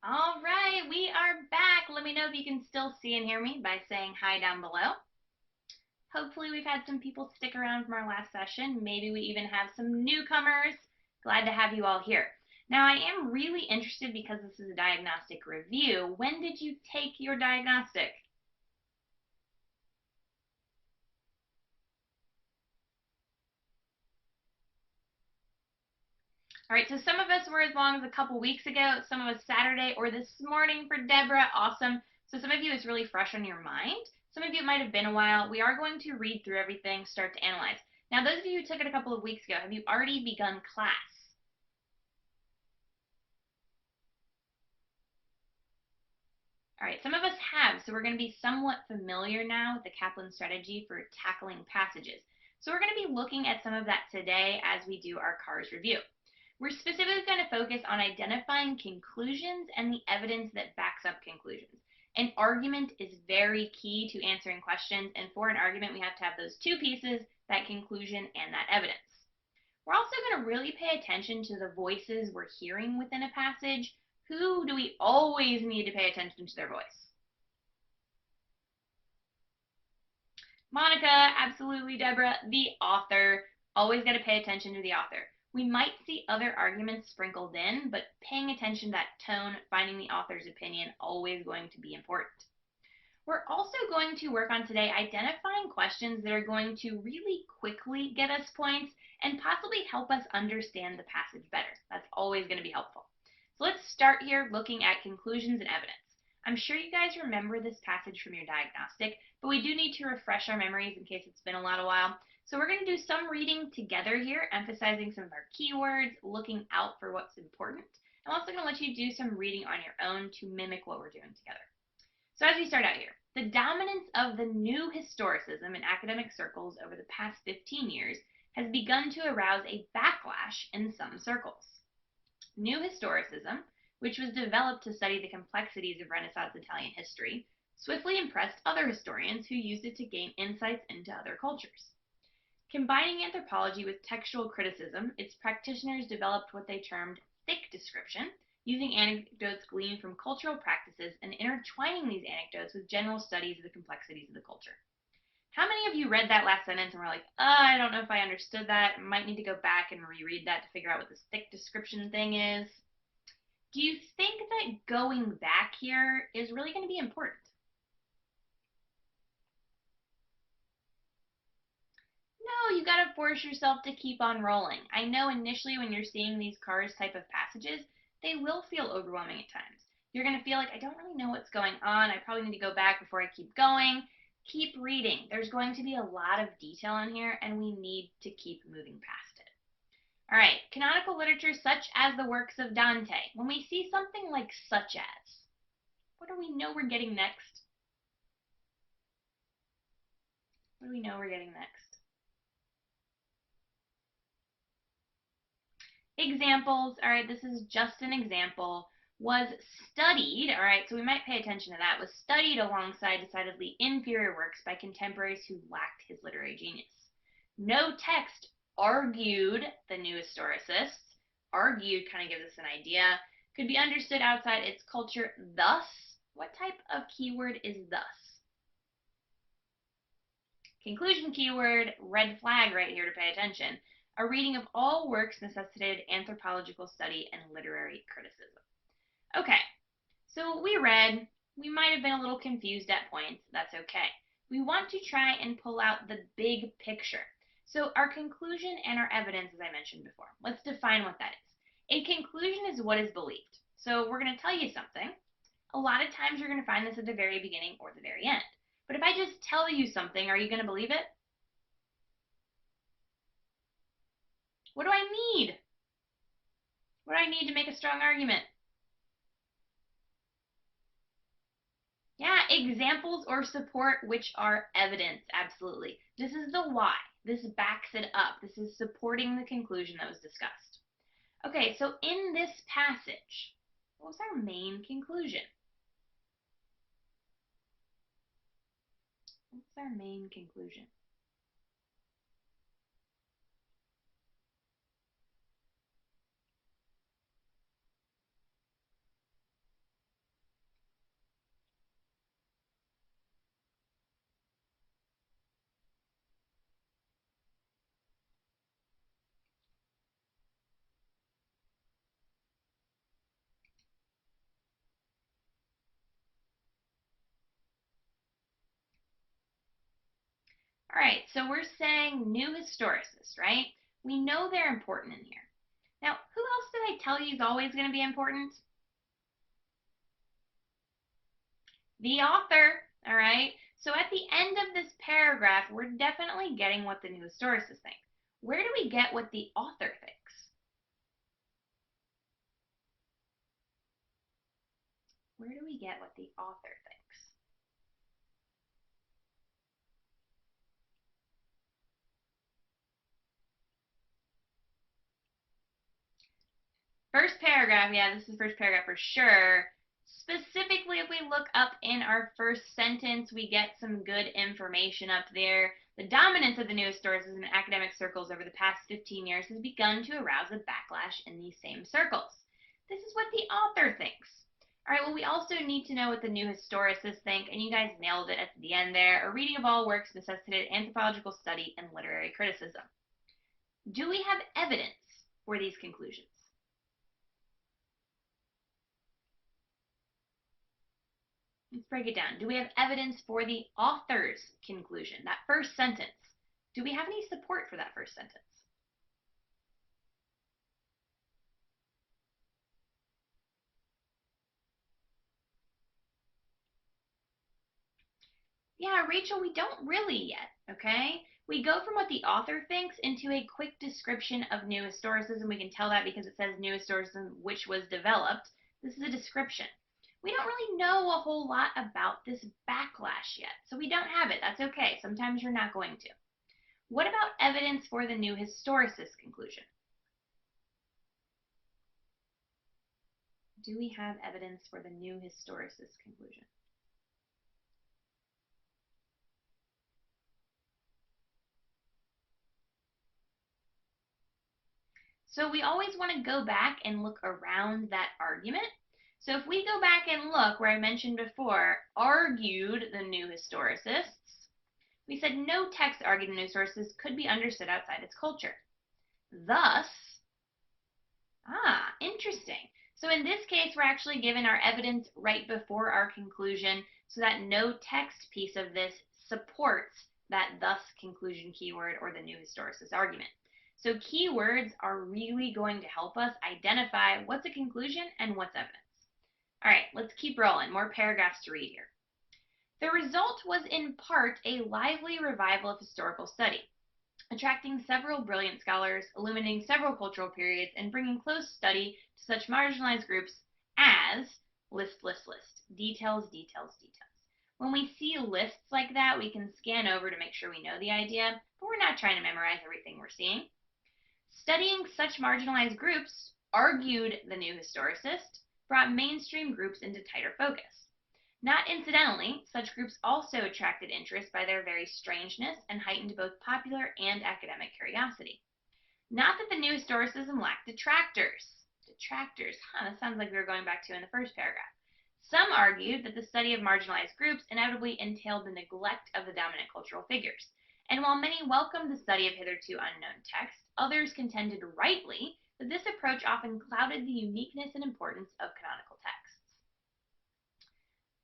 All right, we are back. Let me know if you can still see and hear me by saying hi down below. Hopefully we've had some people stick around from our last session. Maybe we even have some newcomers. Glad to have you all here. Now I am really interested because this is a diagnostic review. When did you take your diagnostic? All right, so some of us were as long as a couple weeks ago, some of us Saturday or this morning for Deborah. Awesome. So some of you is really fresh on your mind. Some of you it might have been a while. We are going to read through everything, start to analyze. Now, those of you who took it a couple of weeks ago, have you already begun class? All right, some of us have, so we're going to be somewhat familiar now with the Kaplan strategy for tackling passages. So we're going to be looking at some of that today as we do our CARS review. We're specifically going to focus on identifying conclusions and the evidence that backs up conclusions. An argument is very key to answering questions, and for an argument, we have to have those two pieces, that conclusion and that evidence. We're also going to really pay attention to the voices we're hearing within a passage. Who do we always need to pay attention to their voice? Monica, absolutely, Deborah, the author. Always got to pay attention to the author. We might see other arguments sprinkled in, but paying attention to that tone, finding the author's opinion, always going to be important. We're also going to work on today identifying questions that are going to really quickly get us points and possibly help us understand the passage better. That's always going to be helpful. So let's start here looking at conclusions and evidence. I'm sure you guys remember this passage from your diagnostic, but we do need to refresh our memories in case it's been a while. So we're going to do some reading together here, emphasizing some of our keywords, looking out for what's important. I'm also going to let you do some reading on your own to mimic what we're doing together. So as we start out here, the dominance of the new historicism in academic circles over the past 15 years has begun to arouse a backlash in some circles. New historicism, which was developed to study the complexities of Renaissance Italian history, swiftly impressed other historians who used it to gain insights into other cultures. Combining anthropology with textual criticism, its practitioners developed what they termed thick description, using anecdotes gleaned from cultural practices and intertwining these anecdotes with general studies of the complexities of the culture. How many of you read that last sentence and were like, I don't know if I understood that. I might need to go back and reread that to figure out what this thick description thing is? Do you think that going back here is really going to be important? No, you got to force yourself to keep on rolling. I know initially when you're seeing these CARS type of passages, they will feel overwhelming at times. You're going to feel like, I don't really know what's going on. I probably need to go back before I keep going. Keep reading. There's going to be a lot of detail in here, and we need to keep moving past it. All right, canonical literature such as the works of Dante. When we see something like such as, what do we know we're getting next? What do we know we're getting next? Examples, all right, this is just an example, was studied, all right, so we might pay attention to that, was studied alongside decidedly inferior works by contemporaries who lacked his literary genius. No text argued, the new historicists, argued kind of gives us an idea, could be understood outside its culture thus. What type of keyword is thus? Conclusion keyword, red flag right here to pay attention. A reading of all works necessitated anthropological study and literary criticism. Okay, so we read, we might have been a little confused at points, that's okay. We want to try and pull out the big picture. So our conclusion and our evidence, as I mentioned before, let's define what that is. A conclusion is what is believed. So we're going to tell you something. A lot of times you're going to find this at the very beginning or the very end. But if I just tell you something, are you going to believe it? What do I need? What do I need to make a strong argument? Yeah, examples or support, which are evidence, absolutely. This is the why. This backs it up. This is supporting the conclusion that was discussed. Okay, so in this passage, what was our main conclusion? What's our main conclusion? All right, so we're saying new historicists, right? We know they're important in here. Now, who else did I tell you is always going to be important? The author, all right? So at the end of this paragraph, we're definitely getting what the new historicists think. Where do we get what the author thinks? Where do we get what the author thinks? First paragraph, yeah, this is the first paragraph for sure. Specifically, if we look up in our first sentence, we get some good information up there. The dominance of the new historicists in academic circles over the past 15 years has begun to arouse a backlash in these same circles. This is what the author thinks. All right, well, we also need to know what the new historicists think, and you guys nailed it at the end there. A reading of all works necessitated anthropological study and literary criticism. Do we have evidence for these conclusions? Let's break it down. Do we have evidence for the author's conclusion, that first sentence? Do we have any support for that first sentence? Yeah, Rachel, we don't really yet, okay? We go from what the author thinks into a quick description of new historicism. We can tell that because it says new historicism, which was developed. This is a description. We don't really know a whole lot about this backlash yet, so we don't have it. That's okay. Sometimes you're not going to. What about evidence for the new historicist conclusion? Do we have evidence for the new historicist conclusion? So we always want to go back and look around that argument. So if we go back and look where I mentioned before, argued the new historicists, we said no text argued the new historicists could be understood outside its culture. Thus, interesting. So in this case, we're actually given our evidence right before our conclusion so that no text piece of this supports that thus conclusion keyword or the new historicist argument. So keywords are really going to help us identify what's a conclusion and what's evidence. All right, let's keep rolling. More paragraphs to read here. The result was in part a lively revival of historical study, attracting several brilliant scholars, illuminating several cultural periods, and bringing close study to such marginalized groups as list, details, details, details. When we see lists like that, we can scan over to make sure we know the idea, but we're not trying to memorize everything we're seeing. Studying such marginalized groups, argued the new historicist, brought mainstream groups into tighter focus. Not incidentally, such groups also attracted interest by their very strangeness and heightened both popular and academic curiosity. Not that the new historicism lacked detractors. Detractors, that sounds like we were going back to in the first paragraph. Some argued that the study of marginalized groups inevitably entailed the neglect of the dominant cultural figures. And while many welcomed the study of hitherto unknown texts, others contended rightly that this approach often clouded the uniqueness and importance of canonical texts.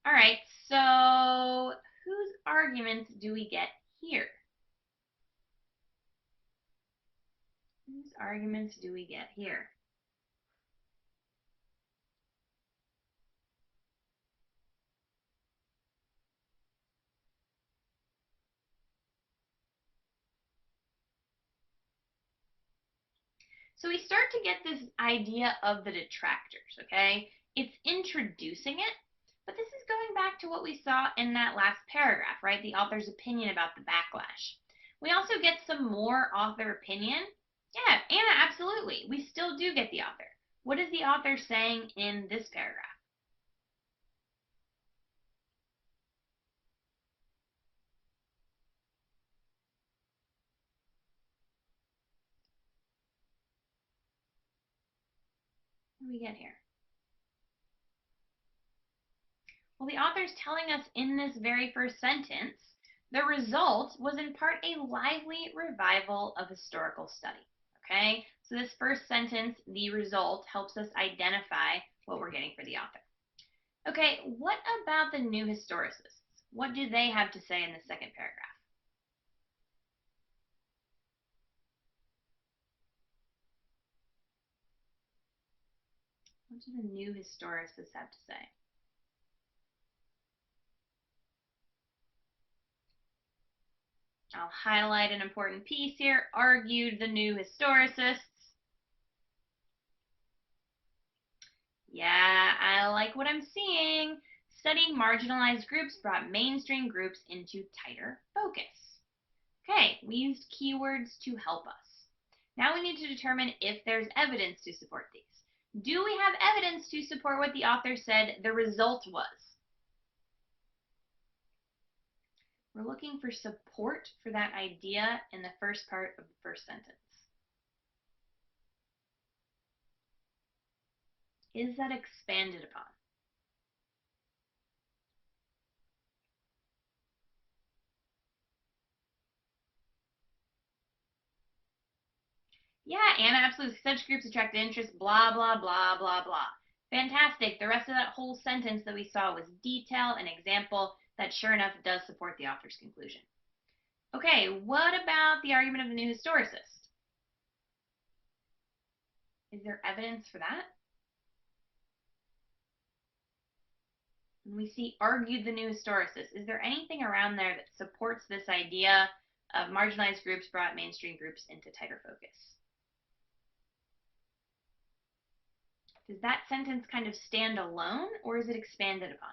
All right, so whose arguments do we get here? Whose arguments do we get here? So we start to get this idea of the detractors, okay? It's introducing it, but this is going back to what we saw in that last paragraph, right? The author's opinion about the backlash. We also get some more author opinion. Yeah, Anna, absolutely. We still do get the author. What is the author saying in this paragraph? What do we get here? Well, the author's telling us in this very first sentence, the result was in part a lively revival of historical study. Okay, so this first sentence, the result, helps us identify what we're getting for the author. Okay, what about the new historicists? What do they have to say in the second paragraph? What do the new historicists have to say? I'll highlight an important piece here. Argued the new historicists. Yeah, I like what I'm seeing. Studying marginalized groups brought mainstream groups into tighter focus. Okay, we used keywords to help us. Now we need to determine if there's evidence to support these. Do we have evidence to support what the author said the result was? We're looking for support for that idea in the first part of the first sentence. Is that expanded upon? Yeah, Anna, absolutely. Such groups attract interest, blah, blah, blah, blah, blah. Fantastic. The rest of that whole sentence that we saw was detail and example that sure enough does support the author's conclusion. Okay, what about the argument of the new historicist? Is there evidence for that? And we see argued the new historicist. Is there anything around there that supports this idea of marginalized groups brought mainstream groups into tighter focus? Does that sentence kind of stand alone, or is it expanded upon?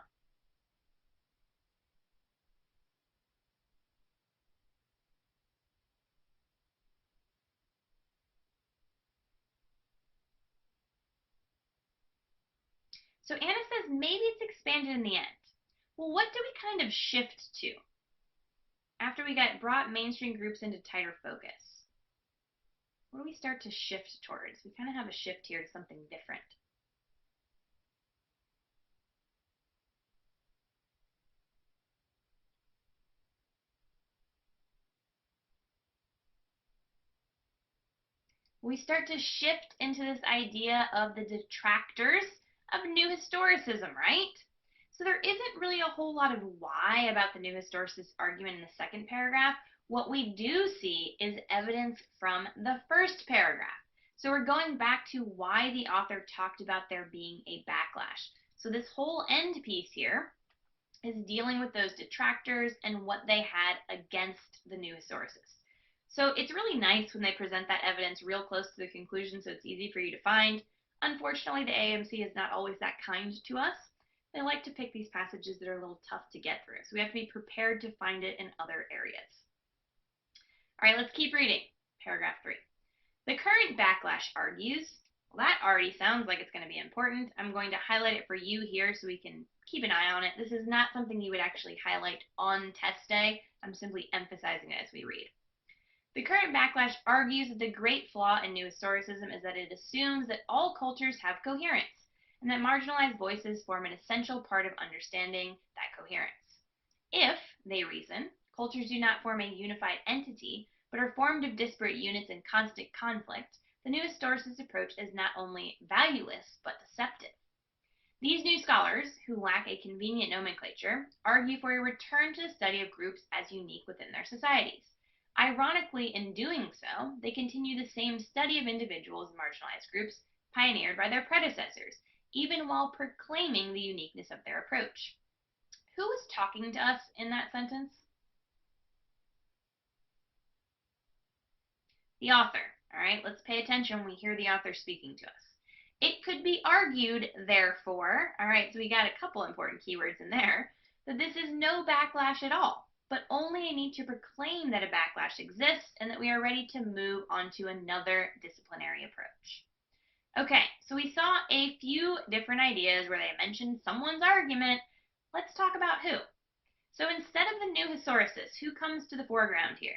So Anna says maybe it's expanded in the end. Well, what do we kind of shift to after we got brought mainstream groups into tighter focus? What do we start to shift towards? We kind of have a shift here to something different. We start to shift into this idea of the detractors of new historicism, right? So there isn't really a whole lot of why about the new historicist argument in the second paragraph. What we do see is evidence from the first paragraph. So we're going back to why the author talked about there being a backlash. So this whole end piece here is dealing with those detractors and what they had against the new historicists. So it's really nice when they present that evidence real close to the conclusion so it's easy for you to find. Unfortunately, the AAMC is not always that kind to us. They like to pick these passages that are a little tough to get through, so we have to be prepared to find it in other areas. All right, let's keep reading. Paragraph 3. The current backlash argues, well, that already sounds like it's going to be important. I'm going to highlight it for you here so we can keep an eye on it. This is not something you would actually highlight on test day. I'm simply emphasizing it as we read. The current backlash argues that the great flaw in new historicism is that it assumes that all cultures have coherence, and that marginalized voices form an essential part of understanding that coherence. If, they reason, cultures do not form a unified entity, but are formed of disparate units in constant conflict, the new historicist approach is not only valueless, but deceptive. These new scholars, who lack a convenient nomenclature, argue for a return to the study of groups as unique within their societies. Ironically, in doing so, they continue the same study of individuals and marginalized groups pioneered by their predecessors, even while proclaiming the uniqueness of their approach. Who is talking to us in that sentence? The author. All right, let's pay attention when we hear the author speaking to us. It could be argued, therefore, all right, so we got a couple important keywords in there, that this is no backlash at all, but only a need to proclaim that a backlash exists and that we are ready to move on to another disciplinary approach. Okay, so we saw a few different ideas where they mentioned someone's argument. Let's talk about who. So instead of the new historicist, who comes to the foreground here?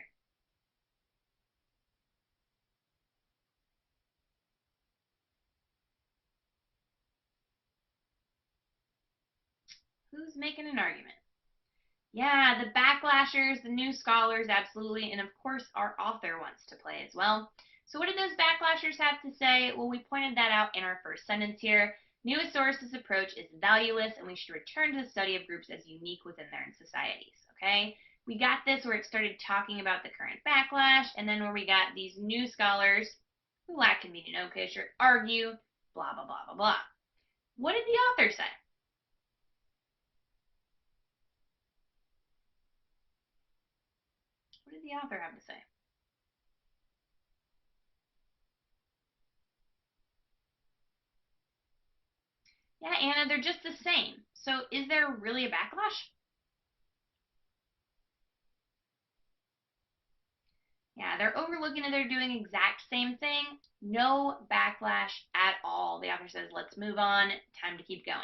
Who's making an argument? Yeah, the backlashers, the new scholars, absolutely, and of course our author wants to play as well. So what did those backlashers have to say? Well, we pointed that out in our first sentence here. New historicist approach is valueless, and we should return to the study of groups as unique within their societies, okay? We got this where it started talking about the current backlash, and then where we got these new scholars who lack convenient nomenclature argue, blah, blah, blah, blah, blah. What did the author say? What did the author have to say? Yeah, Anna, they're just the same. So is there really a backlash? Yeah, they're overlooking that they're doing exact same thing. No backlash at all. The author says, let's move on. Time to keep going.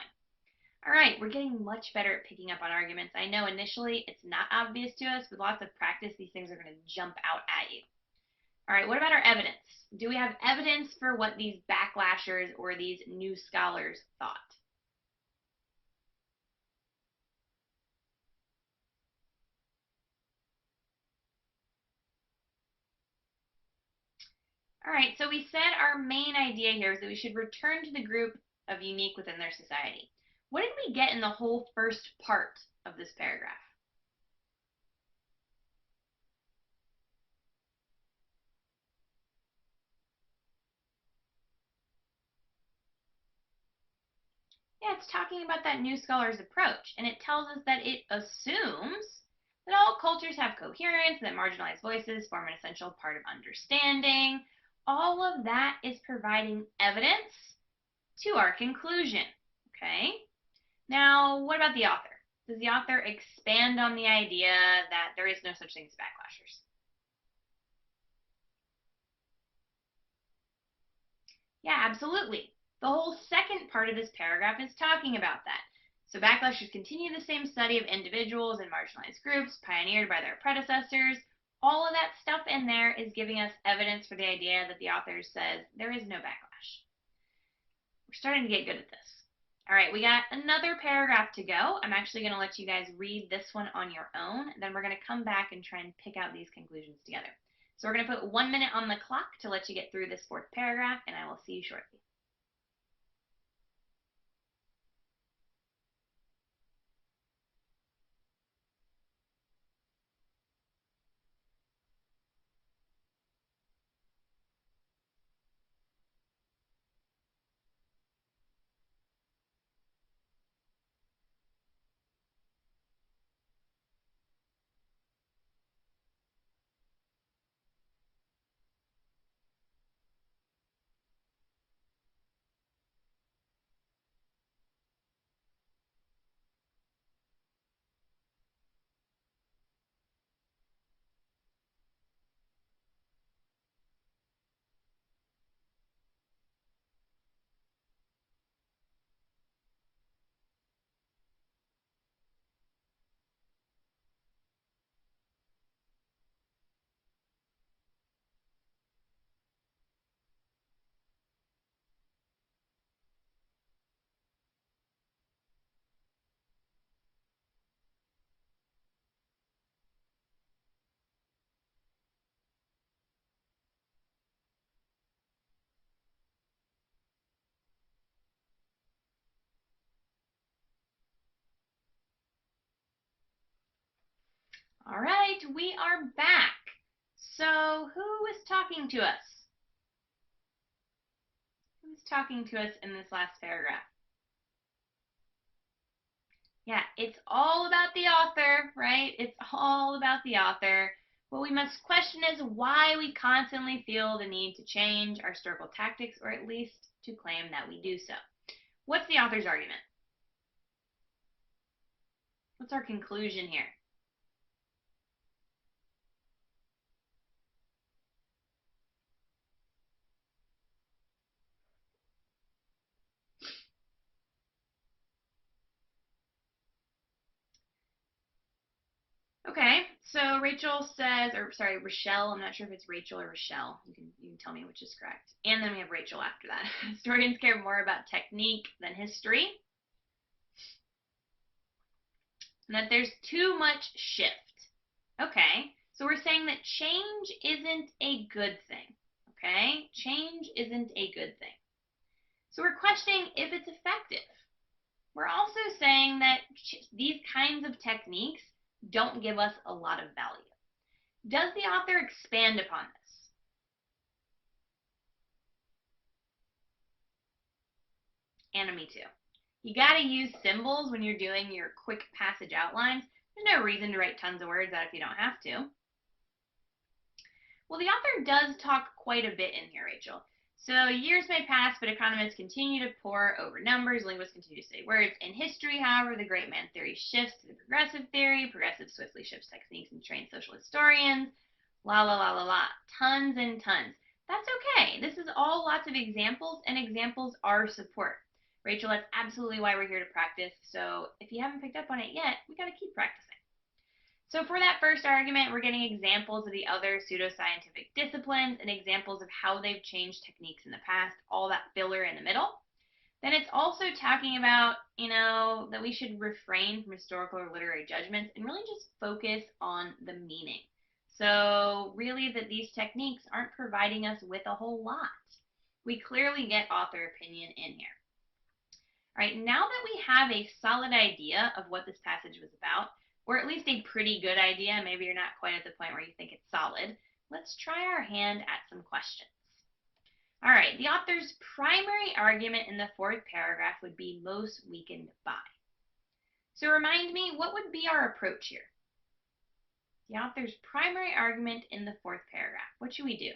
All right, we're getting much better at picking up on arguments. I know initially it's not obvious to us. With lots of practice, these things are going to jump out at you. All right, what about our evidence? Do we have evidence for what these backlashers or these new scholars thought? All right, so we said our main idea here is that we should return to the group of unique within their society. What did we get in the whole first part of this paragraph? Yeah, it's talking about that new scholar's approach, and it tells us that it assumes that all cultures have coherence, that marginalized voices form an essential part of understanding. All of that is providing evidence to our conclusion. Okay? Now, what about the author? Does the author expand on the idea that there is no such thing as backlashers? Yeah, absolutely. The whole second part of this paragraph is talking about that. So backlashers continue the same study of individuals and marginalized groups pioneered by their predecessors. All of that stuff in there is giving us evidence for the idea that the author says there is no backlash. We're starting to get good at this. All right, we got another paragraph to go. I'm actually going to let you guys read this one on your own. Then we're going to come back and try and pick out these conclusions together. So we're going to put 1 minute on the clock to let you get through this fourth paragraph, and I will see you shortly. All right, we are back. So who is talking to us? Who's talking to us in this last paragraph? Yeah, it's all about the author, right? It's all about the author. What we must question is why we constantly feel the need to change our historical tactics, or at least to claim that we do so. What's the author's argument? What's our conclusion here? Okay, so Rachel says, or sorry, Rochelle, I'm not sure if it's Rachel or Rochelle. You can tell me which is correct. And then we have Rachel after that. Historians care more about technique than history. And that there's too much shift. Okay, so we're saying that change isn't a good thing. Okay, change isn't a good thing. So we're questioning if it's effective. We're also saying that these kinds of techniques don't give us a lot of value. Does the author expand upon this? Anna, me too. You got to use symbols when you're doing your quick passage outlines. There's no reason to write tons of words out if you don't have to. Well, the author does talk quite a bit in here, Rachel. So years may pass, but economists continue to pore over numbers. Linguists continue to study words. In history, however, the great man theory shifts to the progressive theory. Progressive swiftly shifts techniques and trains social historians. La la la la la. Tons and tons. That's okay. This is all lots of examples, and examples are support. Rachel, that's absolutely why we're here to practice. So if you haven't picked up on it yet, we got to keep practicing. So for that first argument, we're getting examples of the other pseudoscientific disciplines and examples of how they've changed techniques in the past, all that filler in the middle. Then it's also talking about, that we should refrain from historical or literary judgments and really just focus on the meaning. So really that these techniques aren't providing us with a whole lot. We clearly get author opinion in here. All right, now that we have a solid idea of what this passage was about, or at least a pretty good idea, maybe you're not quite at the point where you think it's solid, let's try our hand at some questions. All right, the author's primary argument in the fourth paragraph would be most weakened by. So remind me, what would be our approach here? The author's primary argument in the fourth paragraph. What should we do?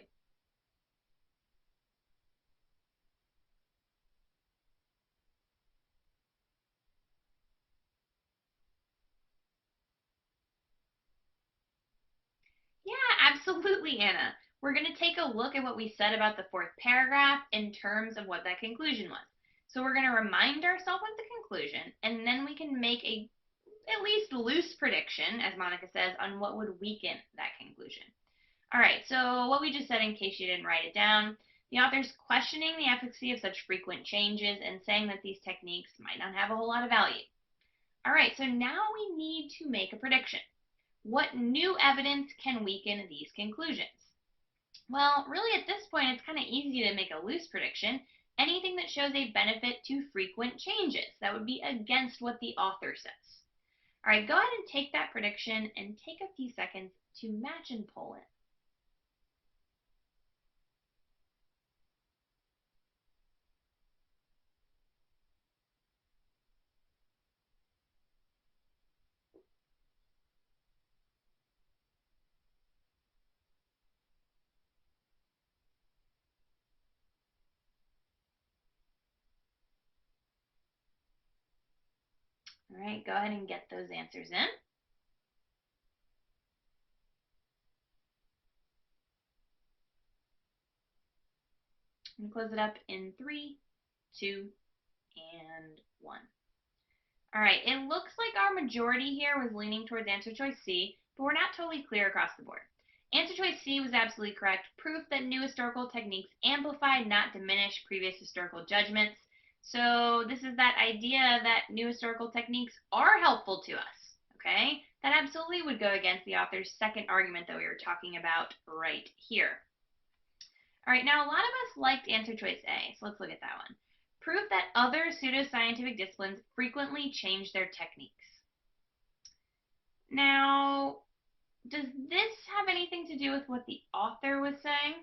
Yeah, absolutely, Anna. We're going to take a look at what we said about the fourth paragraph in terms of what that conclusion was. So we're going to remind ourselves of the conclusion, and then we can make a at least loose prediction, as Monica says, on what would weaken that conclusion. All right, so what we just said, in case you didn't write it down, the author's questioning the efficacy of such frequent changes and saying that these techniques might not have a whole lot of value. All right, so now we need to make a prediction. What new evidence can weaken these conclusions? Well, really at this point, it's kind of easy to make a loose prediction. Anything that shows a benefit to frequent changes. That would be against what the author says. All right, go ahead and take that prediction and take a few seconds to match and pull it. All right, go ahead and get those answers in. I'm going to close it up in 3, 2, and 1. All right, it looks like our majority here was leaning towards answer choice C, but we're not totally clear across the board. Answer choice C was absolutely correct. Proof that new historical techniques amplify, not diminish, previous historical judgments. So this is that idea that new historical techniques are helpful to us, okay? That absolutely would go against the author's second argument that we were talking about right here. All right, now a lot of us liked answer choice A, so let's look at that one. Proof that other pseudoscientific disciplines frequently change their techniques. Now, does this have anything to do with what the author was saying?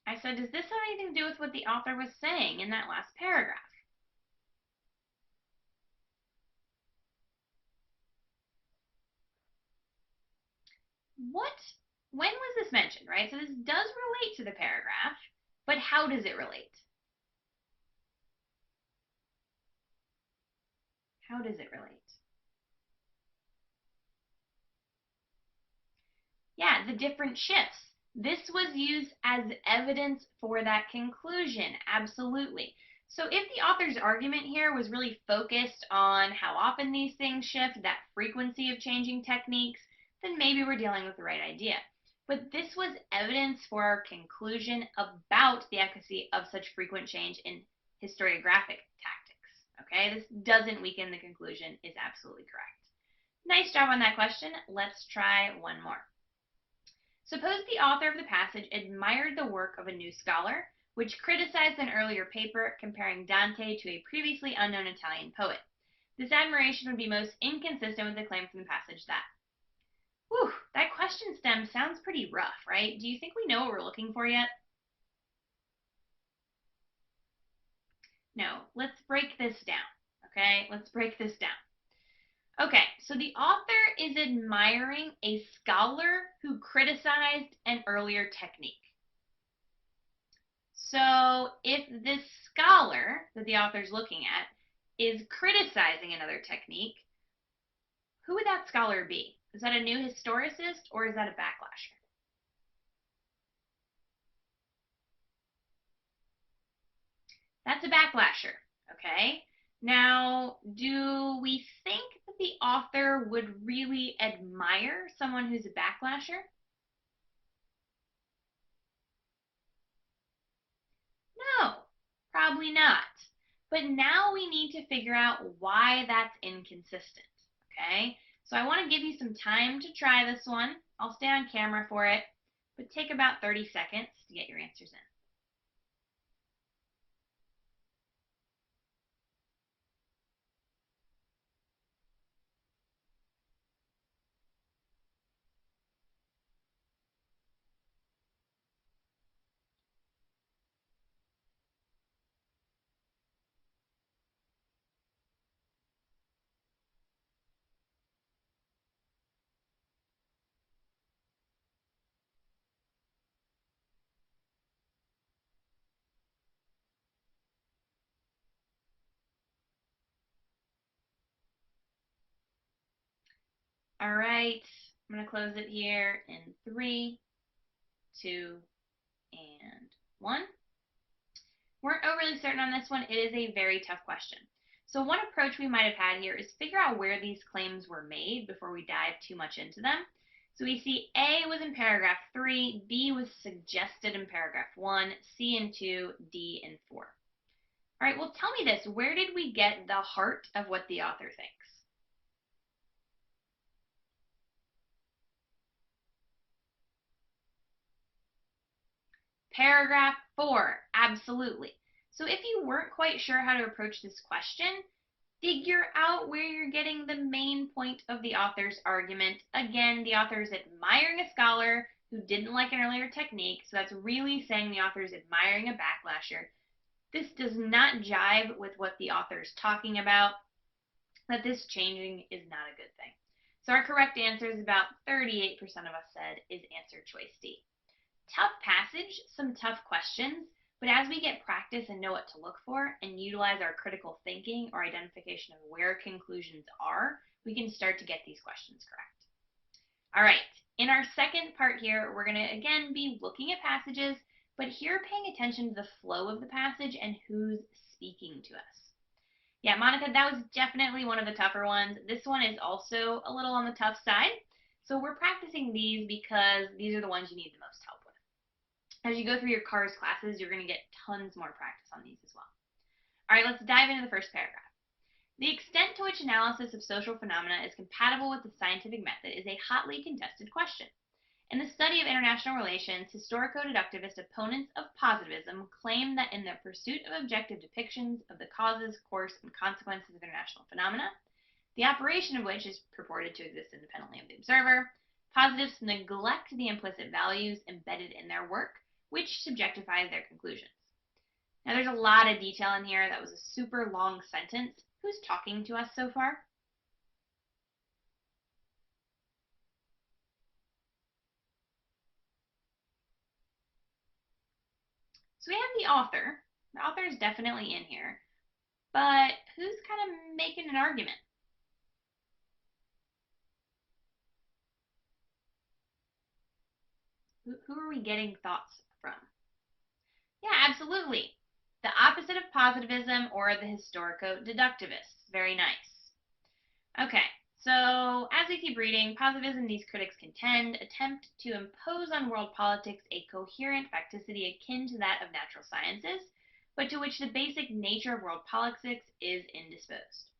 I said, does this have anything to do with what the author was saying in that last paragraph? When was this mentioned, right? So this does relate to the paragraph, but how does it relate? How does it relate? Yeah, the different shifts. This was used as evidence for that conclusion, absolutely. So if the author's argument here was really focused on how often these things shift, that frequency of changing techniques, then maybe we're dealing with the right idea. But this was evidence for our conclusion about the efficacy of such frequent change in historiographic tactics. Okay, this doesn't weaken the conclusion, is absolutely correct. Nice job on that question. Let's try one more. Suppose the author of the passage admired the work of a new scholar, which criticized an earlier paper comparing Dante to a previously unknown Italian poet. This admiration would be most inconsistent with the claim from the passage that. Whew, that question stem sounds pretty rough, right? Do you think we know what we're looking for yet? No, let's break this down, okay? Let's break this down. Okay, so the author is admiring a scholar who criticized an earlier technique. So if this scholar that the author's looking at is criticizing another technique, who would that scholar be? Is that a new historicist or is that a backlasher? That's a backlasher, okay? Now, do we think that the author would really admire someone who's a backlasher? No, probably not. But now we need to figure out why that's inconsistent, okay? So I want to give you some time to try this one. I'll stay on camera for it, but take about 30 seconds to get your answers in. All right, I'm going to close it here in 3, 2, and 1. Weren't overly certain on this one. It is a very tough question. So one approach we might have had here is figure out where these claims were made before we dive too much into them. So we see A was in paragraph 3, B was suggested in paragraph 1, C in 2, D in 4. All right, well, tell me this. Where did we get the heart of what the author thinks? Paragraph 4, absolutely. So if you weren't quite sure how to approach this question, figure out where you're getting the main point of the author's argument. Again, the author is admiring a scholar who didn't like an earlier technique, so that's really saying the author is admiring a backlasher. This does not jive with what the author is talking about, that this changing is not a good thing. So our correct answer is about 38% of us said is answer choice D. Tough passage, some tough questions, but as we get practice and know what to look for and utilize our critical thinking or identification of where conclusions are, we can start to get these questions correct. All right, in our second part here, we're going to again be looking at passages, but here paying attention to the flow of the passage and who's speaking to us. Yeah, Monica, that was definitely one of the tougher ones. This one is also a little on the tough side. So we're practicing these because these are the ones you need the most help with. As you go through your CARS classes, you're going to get tons more practice on these as well. All right, let's dive into the first paragraph. The extent to which analysis of social phenomena is compatible with the scientific method is a hotly contested question. In the study of international relations, historico-deductivist opponents of positivism claim that in the pursuit of objective depictions of the causes, course, and consequences of international phenomena, the operation of which is purported to exist independently of the observer, positivists neglect the implicit values embedded in their work, which subjectifies their conclusions. Now there's a lot of detail in here. That was a super long sentence. Who's talking to us so far? So we have the author. The author is definitely in here. But who's kind of making an argument? Who are we getting thoughts from? Yeah, absolutely. The opposite of positivism or the historico-deductivists. Very nice. Okay, so as we keep reading, positivism, these critics contend, attempt to impose on world politics a coherent facticity akin to that of natural sciences, but to which the basic nature of world politics is indisposed.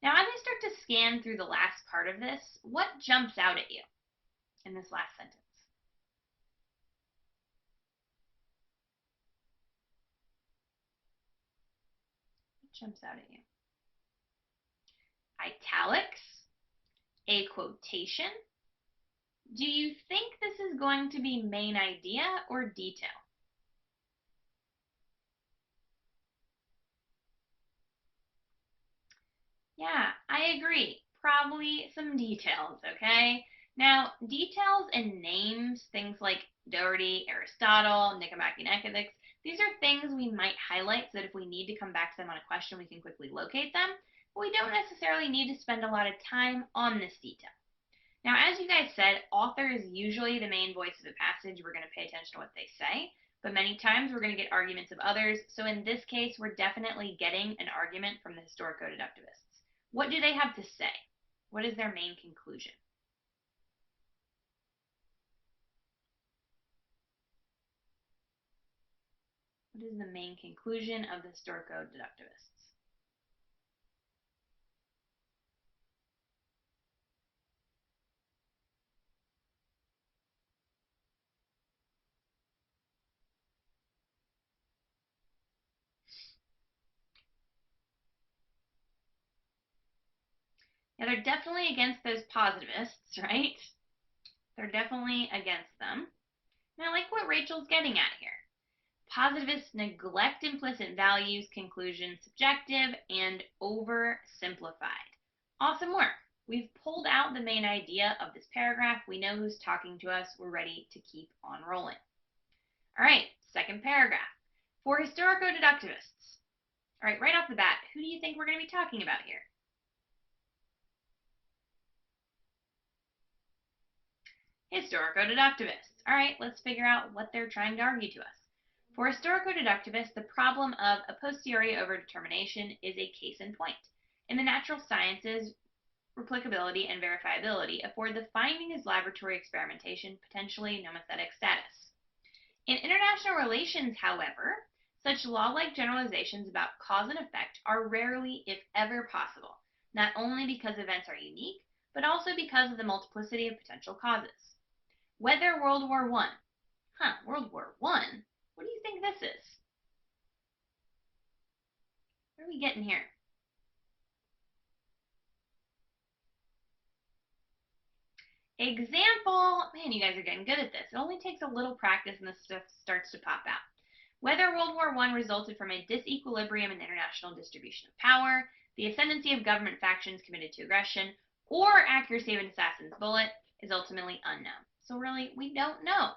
Now, as I start to scan through the last part of this, what jumps out at you in this last sentence? What jumps out at you? italics, a quotation? Do you think this is going to be main idea or detail? Yeah, I agree. Probably some details, okay? Now, details and names, things like Doherty, Aristotle, Nicomachean Ethics, these are things we might highlight so that if we need to come back to them on a question, we can quickly locate them. But we don't necessarily need to spend a lot of time on this detail. Now, as you guys said, author is usually the main voice of the passage. We're going to pay attention to what they say, but many times we're going to get arguments of others. So in this case, we're definitely getting an argument from the historico-deductivists. What do they have to say? What is their main conclusion? What is the main conclusion of the historico-deductivists? Now, they're definitely against those positivists, right? They're definitely against them. And I like what Rachel's getting at here. Positivists neglect implicit values, conclusions, subjective, and oversimplified. Awesome work. We've pulled out the main idea of this paragraph. We know who's talking to us. We're ready to keep on rolling. All right, second paragraph. For historico-deductivists. All right, right off the bat, who do you think we're going to be talking about here? Historico-deductivists. All right, let's figure out what they're trying to argue to us. For historico-deductivists, the problem of a posteriori overdetermination is a case in point. In the natural sciences, replicability and verifiability afford the finding as laboratory experimentation potentially nomothetic status. In international relations, however, such law-like generalizations about cause and effect are rarely, if ever, possible, not only because events are unique, but also because of the multiplicity of potential causes. Whether World War I. World War I? What do you think this is? What are we getting here? Example, man, you guys are getting good at this. It only takes a little practice and this stuff starts to pop out. Whether World War I resulted from a disequilibrium in the international distribution of power, the ascendancy of government factions committed to aggression, or accuracy of an assassin's bullet is ultimately unknown. So really, we don't know.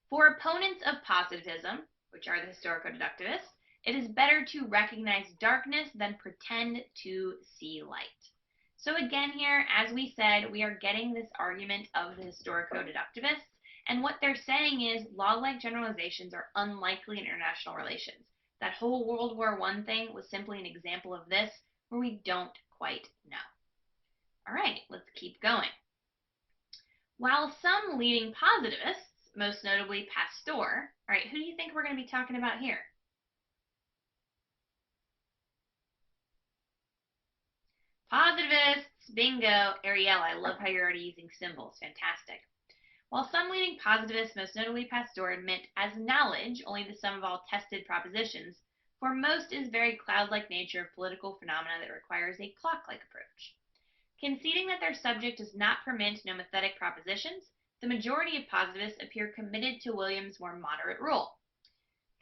For opponents of positivism, which are the historico-deductivists, it is better to recognize darkness than pretend to see light. So again here, as we said, we are getting this argument of the historico-deductivists, and what they're saying is law-like generalizations are unlikely in international relations. That whole World War I thing was simply an example of this, where we don't quite know. All right, let's keep going. While some leading positivists, most notably Pasteur, all right, who do you think we're going to be talking about here? Positivists, bingo, Ariel, I love how you're already using symbols, fantastic. While some leading positivists, most notably Pasteur, admit as knowledge only the sum of all tested propositions, for most is very cloud-like nature of political phenomena that requires a clock-like approach. Conceding that their subject does not permit nomothetic propositions, the majority of positivists appear committed to William's more moderate rule.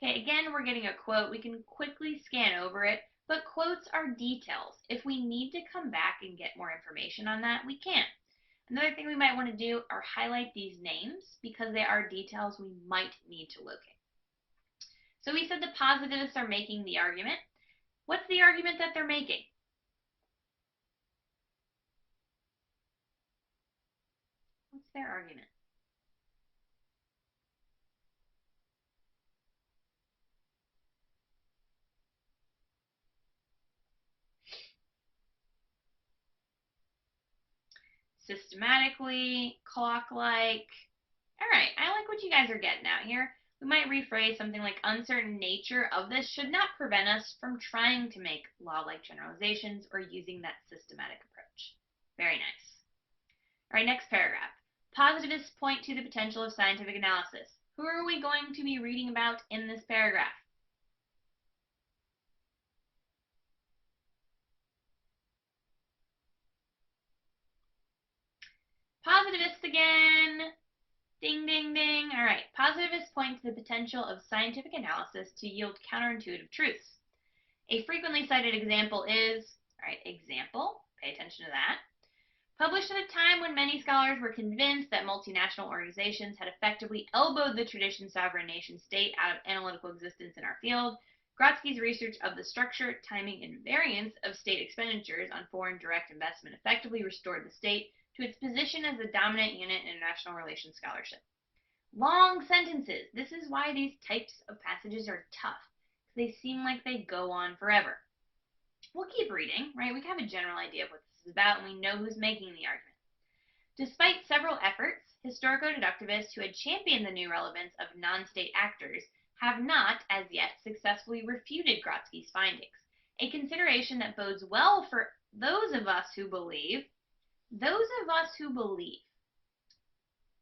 Okay, again, we're getting a quote. We can quickly scan over it, but quotes are details. If we need to come back and get more information on that, we can. Another thing we might want to do are highlight these names because they are details we might need to locate. So we said the positivists are making the argument. What's the argument that they're making? What's their argument? Systematically, clock-like. All right, I like what you guys are getting at here. We might rephrase something like uncertain nature of this should not prevent us from trying to make law-like generalizations or using that systematic approach. Very nice. All right, next paragraph. Positivists point to the potential of scientific analysis. Who are we going to be reading about in this paragraph? again. Ding, ding, ding. All right. Positivists point to the potential of scientific analysis to yield counterintuitive truths. A frequently cited example is, all right, example, pay attention to that. Published at a time when many scholars were convinced that multinational organizations had effectively elbowed the traditional sovereign nation state out of analytical existence in our field, Grodsky's research of the structure, timing, and variance of state expenditures on foreign direct investment effectively restored the state to its position as the dominant unit in international relations scholarship. Long sentences. This is why these types of passages are tough. They seem like they go on forever. We'll keep reading, right? We have a general idea of what this is about, and we know who's making the argument. Despite several efforts, historico-deductivists who had championed the new relevance of non-state actors have not, as yet, successfully refuted Grodsky's findings, a consideration that bodes well for those of us who believe. Those of us who believe.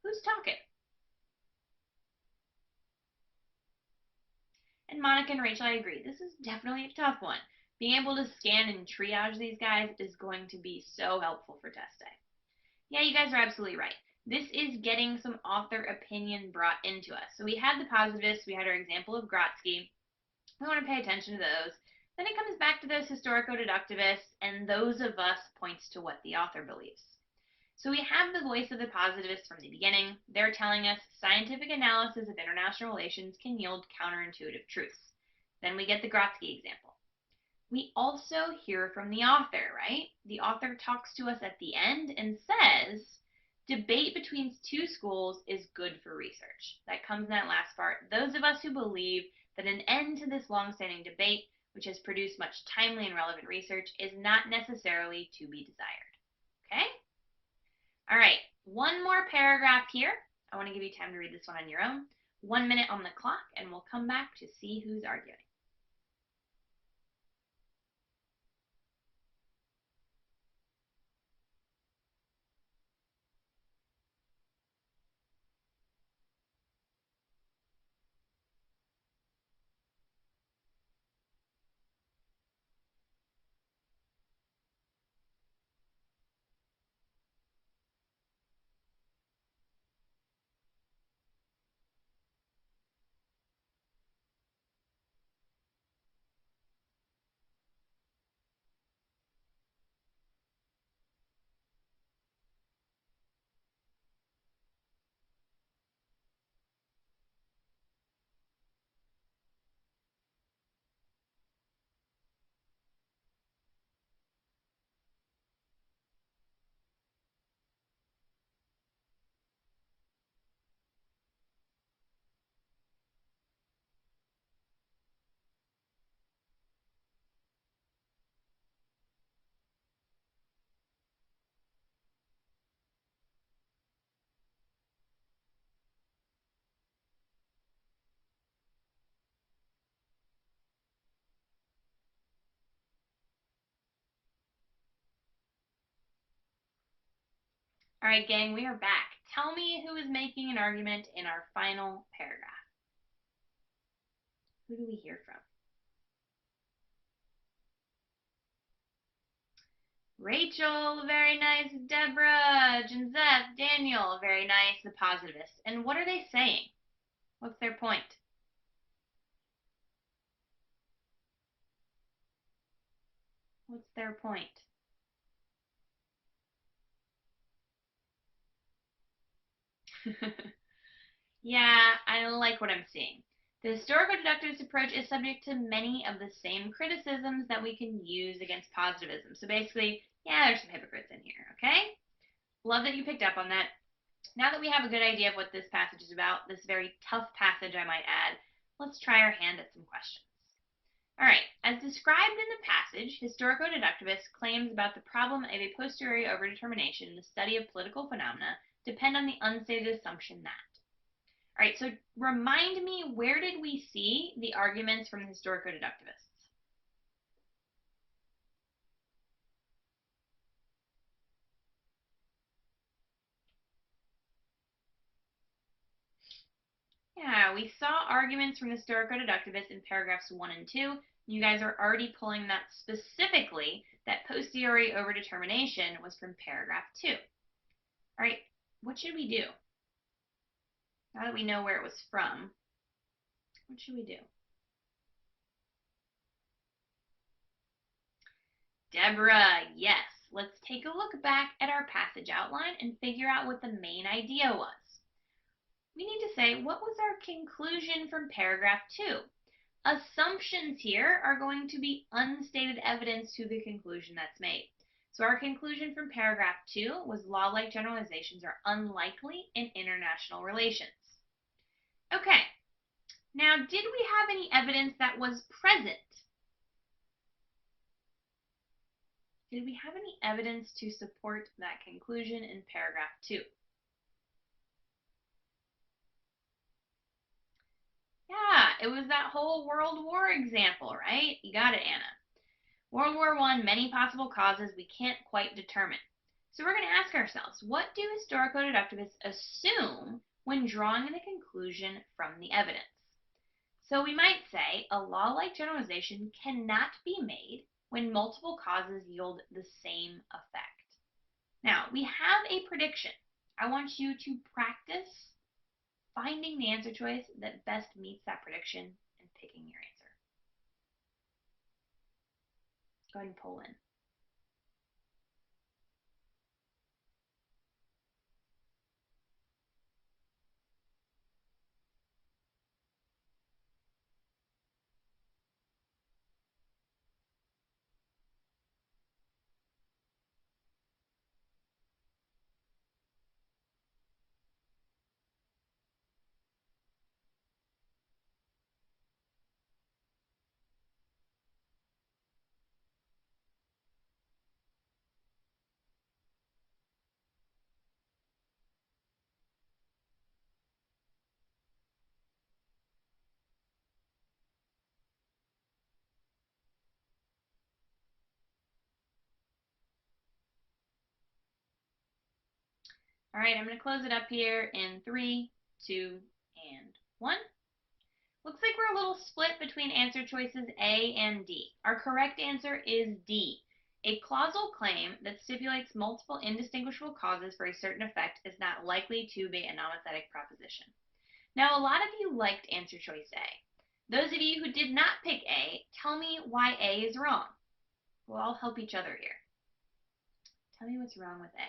Who's talking? And Monica and Rachel, I agree. This is definitely a tough one. Being able to scan and triage these guys is going to be so helpful for test day. Yeah, you guys are absolutely right. This is getting some author opinion brought into us. So we had the positivists, we had our example of Grodsky. We want to pay attention to those. Then it comes back to those historico-deductivists, and those of us points to what the author believes. So we have the voice of the positivists from the beginning. They're telling us scientific analysis of international relations can yield counterintuitive truths. Then we get the Grodsky example. We also hear from the author, right? The author talks to us at the end and says, debate between two schools is good for research. That comes in that last part. Those of us who believe that an end to this long-standing debate, which has produced much timely and relevant research, is not necessarily to be desired. Okay? All right, one more paragraph here. I want to give you time to read this one on your own. 1 minute on the clock, and we'll come back to see who's arguing. All right, gang, we are back. Tell me who is making an argument in our final paragraph. Who do we hear from? Rachel, very nice. Deborah, Jenseth, Daniel, very nice. The positivists. And what are they saying? What's their point? What's their point? Yeah, I like what I'm seeing. The historical-deductivist approach is subject to many of the same criticisms that we can use against positivism. So basically, yeah, there's some hypocrites in here, okay? Love that you picked up on that. Now that we have a good idea of what this passage is about, this very tough passage I might add, let's try our hand at some questions. All right, as described in the passage, historico-deductivist claims about the problem of a posteriori overdetermination in the study of political phenomena depend on the unstated assumption that. All right, so remind me, where did we see the arguments from the historico-deductivists? Yeah, we saw arguments from the historico-deductivists in paragraphs 1 and 2. You guys are already pulling that specifically, that posteriori overdetermination was from paragraph 2. All right, what should we do? Now that we know where it was from, what should we do? Deborah, yes. Let's take a look back at our passage outline and figure out what the main idea was. We need to say, what was our conclusion from paragraph 2? Assumptions here are going to be unstated evidence to the conclusion that's made. So our conclusion from paragraph 2 was law-like generalizations are unlikely in international relations. Okay, now did we have any evidence that was present? Did we have any evidence to support that conclusion in paragraph 2? Yeah, it was that whole World War example, right? You got it, Anna. World War I, many possible causes we can't quite determine. So we're going to ask ourselves, what do historico-deductivists assume when drawing a conclusion from the evidence? So we might say a law-like generalization cannot be made when multiple causes yield the same effect. Now, we have a prediction. I want you to practice finding the answer choice that best meets that prediction and picking your answer. Go ahead and pull in. All right, I'm going to close it up here in 3, 2, and 1. Looks like we're a little split between answer choices A and D. Our correct answer is D. A causal claim that stipulates multiple indistinguishable causes for a certain effect is not likely to be a nomothetic proposition. Now, a lot of you liked answer choice A. Those of you who did not pick A, tell me why A is wrong. We'll all help each other here. Tell me what's wrong with A.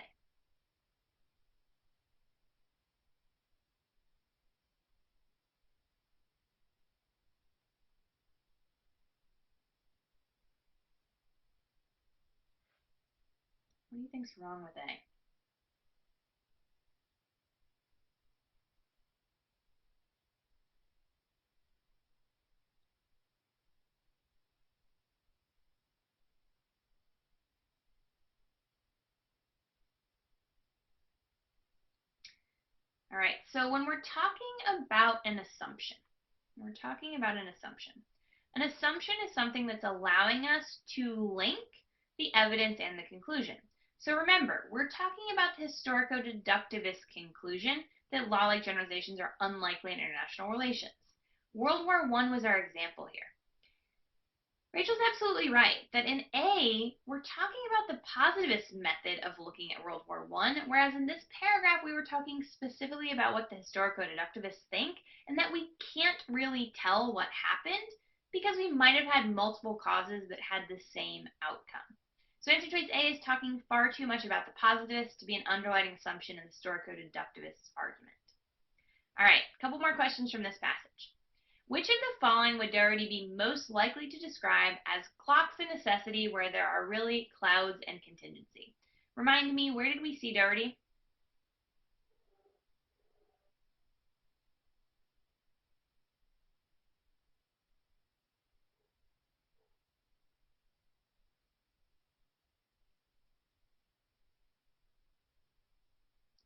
What do you think's wrong with A? All right, so when we're talking about an assumption, an assumption is something that's allowing us to link the evidence and the conclusion. So remember, we're talking about the historico-deductivist conclusion that law-like generalizations are unlikely in international relations. World War I was our example here. Rachel's absolutely right that in A, we're talking about the positivist method of looking at World War I, whereas in this paragraph, we were talking specifically about what the historico-deductivists think, and that we can't really tell what happened because we might have had multiple causes that had the same outcome. So answer choice A is talking far too much about the positivists to be an underlying assumption in the historico-deductivist argument. All right, a couple more questions from this passage. Which of the following would Doherty be most likely to describe as clocks a necessity where there are really clouds and contingency? Remind me, where did we see Doherty?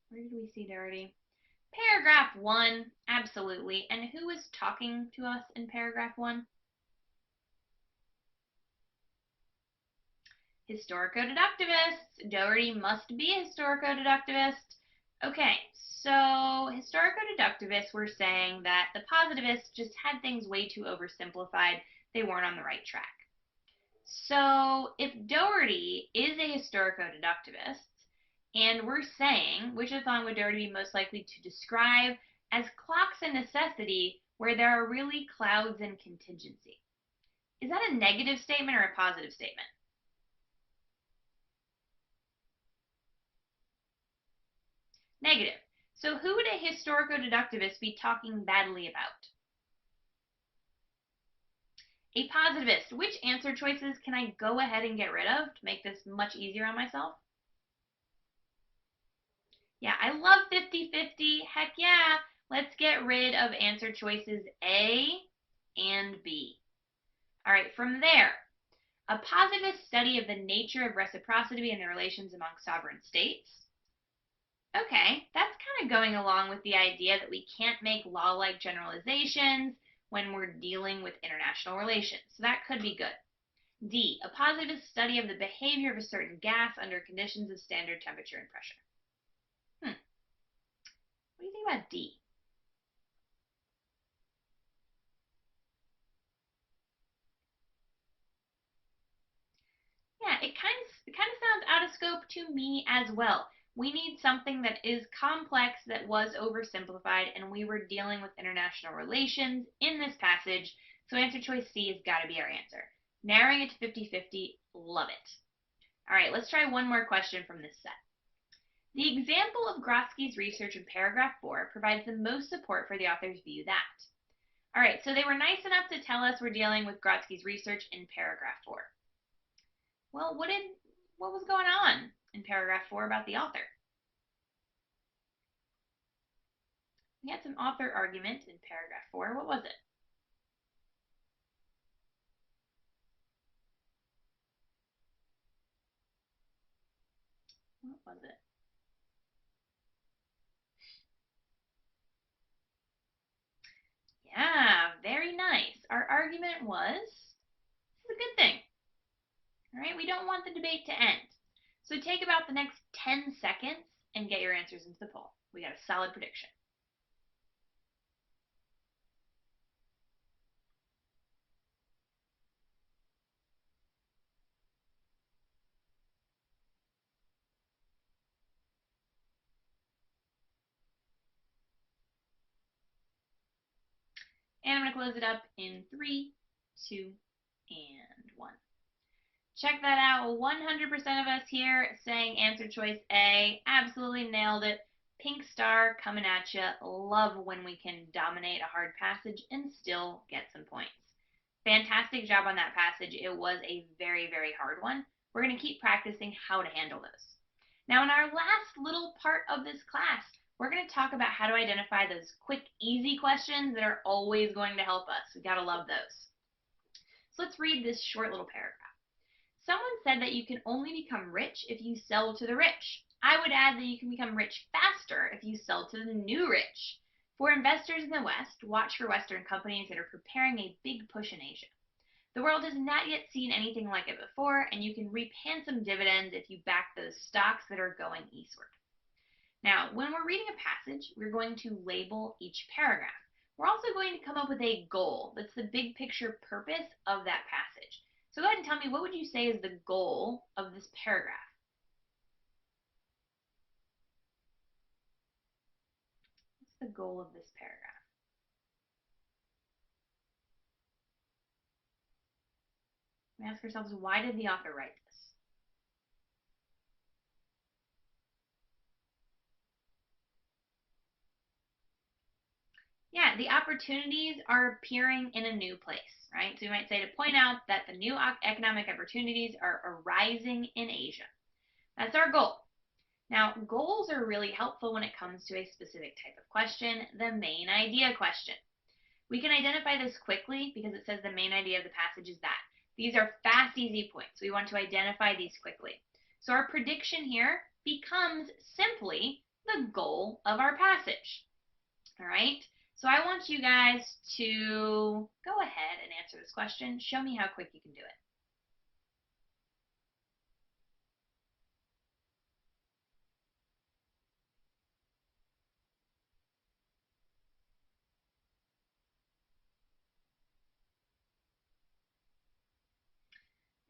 Where did we see Doherty? Paragraph 1, absolutely. And who was talking to us in paragraph 1? Historico-deductivists. Doherty must be a historico-deductivist. Okay, so historico-deductivists were saying that the positivists just had things way too oversimplified. They weren't on the right track. So if Doherty is a historico-deductivist, And we're saying which of the following would dare to be most likely to describe as clocks a necessity where there are really clouds in contingency. Is that a negative statement or a positive statement? Negative. So who would a historico-deductivist be talking badly about? A positivist. Which answer choices can I go ahead and get rid of to make this much easier on myself? Yeah, I love 50-50. Heck yeah. Let's get rid of answer choices A and B. All right, from there, a positivist study of the nature of reciprocity and the relations among sovereign states. Okay, that's kind of going along with the idea that we can't make law-like generalizations when we're dealing with international relations. So that could be good. D, a positive study of the behavior of a certain gas under conditions of standard temperature and pressure. What do you think about D? Yeah, it kind of sounds out of scope to me as well. We need something that is complex, that was oversimplified, and we were dealing with international relations in this passage, so answer choice C has got to be our answer. Narrowing it to 50-50, love it. All right, let's try one more question from this set. The example of Grodsky's research in paragraph 4 provides the most support for the author's view that. All right, so they were nice enough to tell us we're dealing with Grodsky's research in paragraph 4. Well, what was going on in paragraph 4 about the author? We had some author argument in paragraph 4. What was it? What was it? Yeah, very nice. Our argument was, this is a good thing. All right, we don't want the debate to end. So take about the next 10 seconds and get your answers into the poll. We got a solid prediction. And I'm going to close it up in 3, 2, and 1. Check that out. 100% of us here saying answer choice A. Absolutely nailed it. Pink star coming at you. Love when we can dominate a hard passage and still get some points. Fantastic job on that passage. It was a very, very hard one. We're going to keep practicing how to handle those. Now, in our last little part of this class, we're going to talk about how to identify those quick, easy questions that are always going to help us. We got to love those. So let's read this short little paragraph. Someone said that you can only become rich if you sell to the rich. I would add that you can become rich faster if you sell to the new rich. For investors in the West, watch for Western companies that are preparing a big push in Asia. The world has not yet seen anything like it before, and you can reap handsome dividends if you back those stocks that are going eastward. Now, when we're reading a passage, we're going to label each paragraph. We're also going to come up with a goal. That's the big picture purpose of that passage. So go ahead and tell me, what would you say is the goal of this paragraph? What's the goal of this paragraph? We ask ourselves, why did the author write this? Yeah, the opportunities are appearing in a new place, right? So you might say to point out that the new economic opportunities are arising in Asia. That's our goal. Now, goals are really helpful when it comes to a specific type of question, the main idea question. We can identify this quickly because it says the main idea of the passage is that. These are fast, easy points. We want to identify these quickly. So our prediction here becomes simply the goal of our passage. All right? So I want you guys to go ahead and answer this question. Show me how quick you can do it.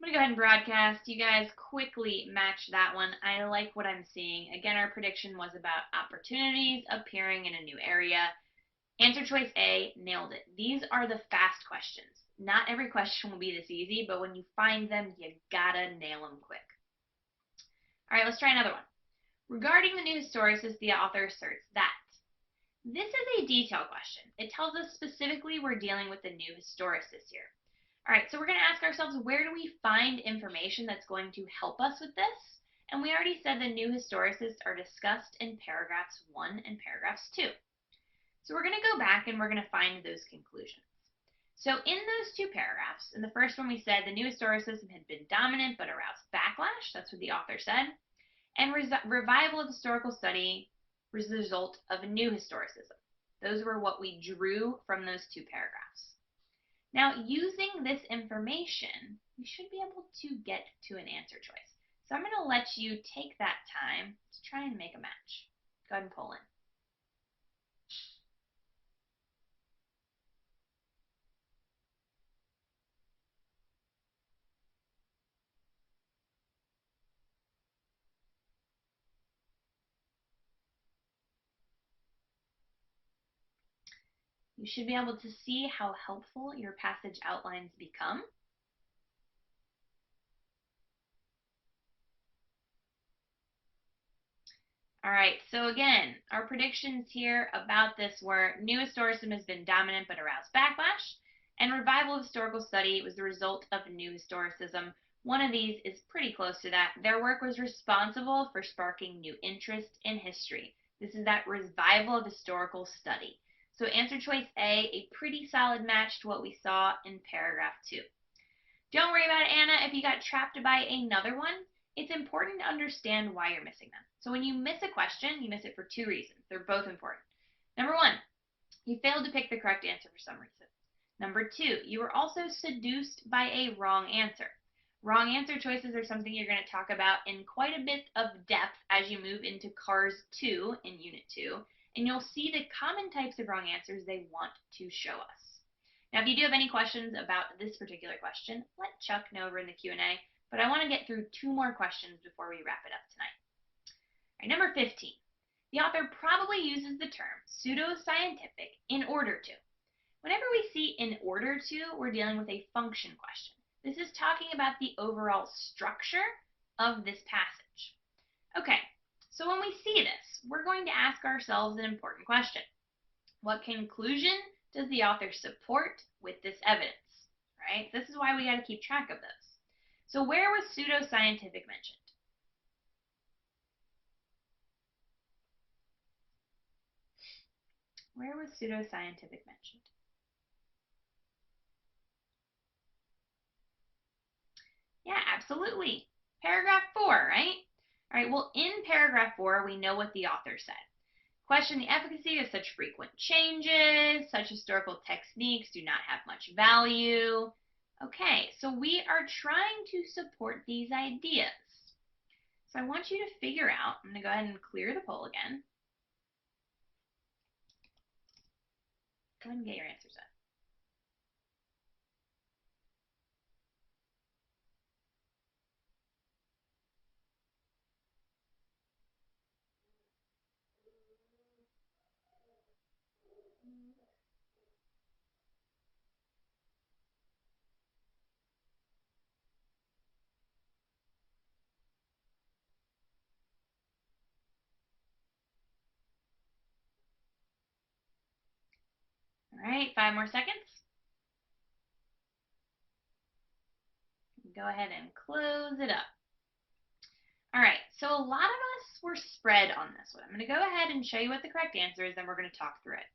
I'm going to go ahead and broadcast. You guys quickly match that one. I like what I'm seeing. Again, our prediction was about opportunities appearing in a new area. Answer choice A, nailed it. These are the fast questions. Not every question will be this easy, but when you find them, you gotta nail them quick. All right, let's try another one. Regarding the new historicist, the author asserts that. This is a detail question. It tells us specifically we're dealing with the new historicist here. All right, so we're going to ask ourselves, where do we find information that's going to help us with this? And we already said the new historicists are discussed in paragraphs 1 and paragraphs 2. So we're going to go back and we're going to find those conclusions. So in those two paragraphs, in the first one we said the new historicism had been dominant but aroused backlash. That's what the author said. And revival of historical study was the result of a new historicism. Those were what we drew from those two paragraphs. Now, using this information, we should be able to get to an answer choice. So I'm going to let you take that time to try and make a match. Go ahead and pull in. You should be able to see how helpful your passage outlines become. All right, so again, our predictions here about this were new historicism has been dominant but aroused backlash, and revival of historical study was the result of new historicism. One of these is pretty close to that. Their work was responsible for sparking new interest in history. This is that revival of historical study. So answer choice A, a pretty solid match to what we saw in paragraph 2. Don't worry about it, Anna, if you got trapped by another one. It's important to understand why you're missing them. So when you miss a question, you miss it for two reasons. They're both important. Number one, you failed to pick the correct answer for some reason. Number two, you were also seduced by a wrong answer. Wrong answer choices are something you're going to talk about in quite a bit of depth as you move into CARS 2 in Unit 2, and you'll see the common types of wrong answers they want to show us. Now, if you do have any questions about this particular question, let Chuck know over in the Q&A, but I want to get through two more questions before we wrap it up tonight. All right, number 15. The author probably uses the term pseudoscientific in order to. Whenever we see in order to, we're dealing with a function question. This is talking about the overall structure of this passage. Okay, so when we see this, we're going to ask ourselves an important question. What conclusion does the author support with this evidence? Right? This is why we got to keep track of those. So where was pseudoscientific mentioned? Where was pseudoscientific mentioned? Yeah, absolutely. Paragraph 4, right? All right, well, in paragraph 4, we know what the author said. Question the efficacy of such frequent changes. Such historical techniques do not have much value. Okay, so we are trying to support these ideas. So I want you to figure out, I'm going to go ahead and clear the poll again. Go ahead and get your answers in. All right, 5 more seconds. Go ahead and close it up. All right, so a lot of us were spread on this one. I'm going to go ahead and show you what the correct answer is, then we're going to talk through it.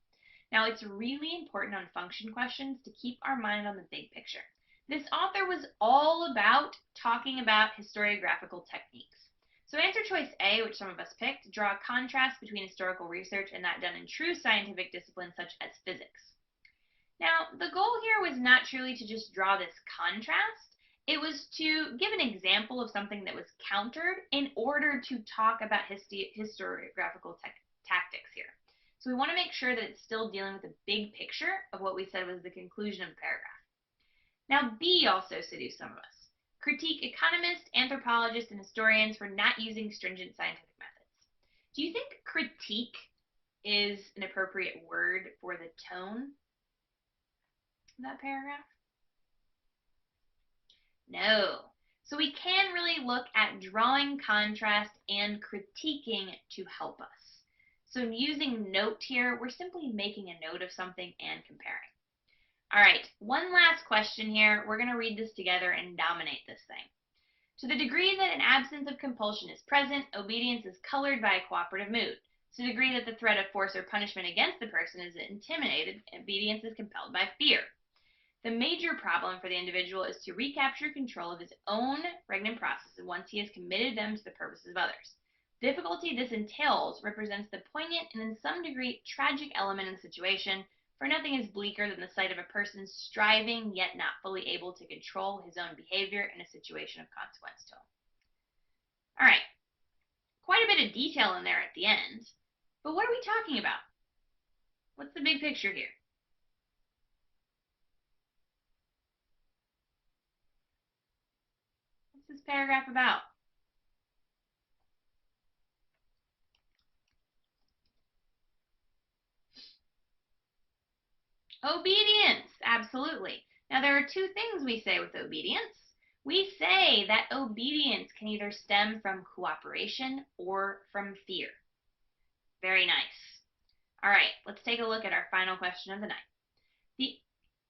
Now, it's really important on function questions to keep our mind on the big picture. This author was all about talking about historiographical techniques. So answer choice A, which some of us picked, draw a contrast between historical research and that done in true scientific disciplines such as physics. Now, the goal here was not truly to just draw this contrast. It was to give an example of something that was countered in order to talk about historiographical tactics here. So we want to make sure that it's still dealing with the big picture of what we said was the conclusion of the paragraph. Now, B also seduced some of us. critique economists, anthropologists, and historians for not using stringent scientific methods. Do you think critique is an appropriate word for the tone of that paragraph? No. So we can really look at drawing contrast and critiquing to help us. So in using note here, we're simply making a note of something and comparing. All right, one last question here. We're going to read this together and dominate this thing. To the degree that an absence of compulsion is present, obedience is colored by a cooperative mood. To the degree that the threat of force or punishment against the person is intimidated, obedience is compelled by fear. The major problem for the individual is to recapture control of his own regnant processes once he has committed them to the purposes of others. The difficulty this entails represents the poignant and in some degree tragic element in the situation, for nothing is bleaker than the sight of a person striving yet not fully able to control his own behavior in a situation of consequence to him. All right, quite a bit of detail in there at the end, but what are we talking about? What's the big picture here? What's this paragraph about? Obedience, absolutely. Now there are two things we say with obedience. We say that obedience can either stem from cooperation or from fear. Very nice. All right, let's take a look at our final question of the night.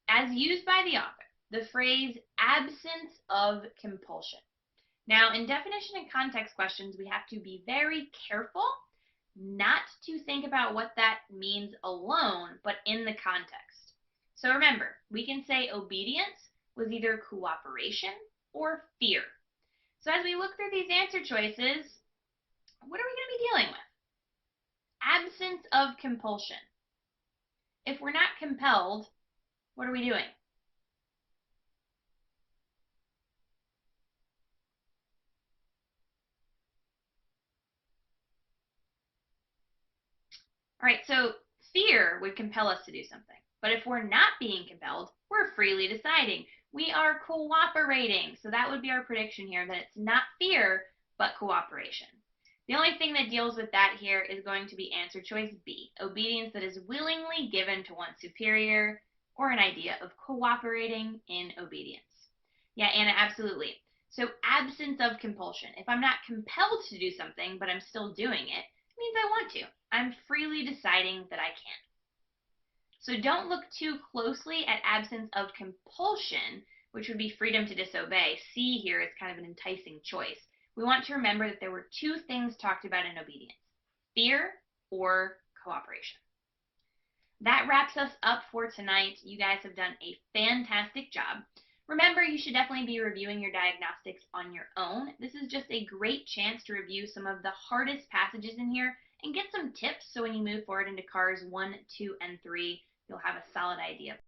As used by the author, the phrase absence of compulsion. Now, in definition and context questions, we have to be very careful not to think about what that means alone, but in the context. So remember, we can say obedience was either cooperation or fear. So as we look through these answer choices, what are we going to be dealing with? Absence of compulsion. If we're not compelled, what are we doing? All right, so fear would compel us to do something. But if we're not being compelled, we're freely deciding. We are cooperating. So that would be our prediction here, that it's not fear, but cooperation. The only thing that deals with that here is going to be answer choice B, obedience that is willingly given to one's superior, or an idea of cooperating in obedience. Yeah, Anna, absolutely. So absence of compulsion. If I'm not compelled to do something, but I'm still doing it, it means I want to. I'm freely deciding that I can. So don't look too closely at absence of compulsion, which would be freedom to disobey. C here is kind of an enticing choice. We want to remember that there were two things talked about in obedience, fear or cooperation. That wraps us up for tonight. You guys have done a fantastic job. Remember, you should definitely be reviewing your diagnostics on your own. This is just a great chance to review some of the hardest passages in here and get some tips so when you move forward into CARs 1, 2, and 3, you'll have a solid idea.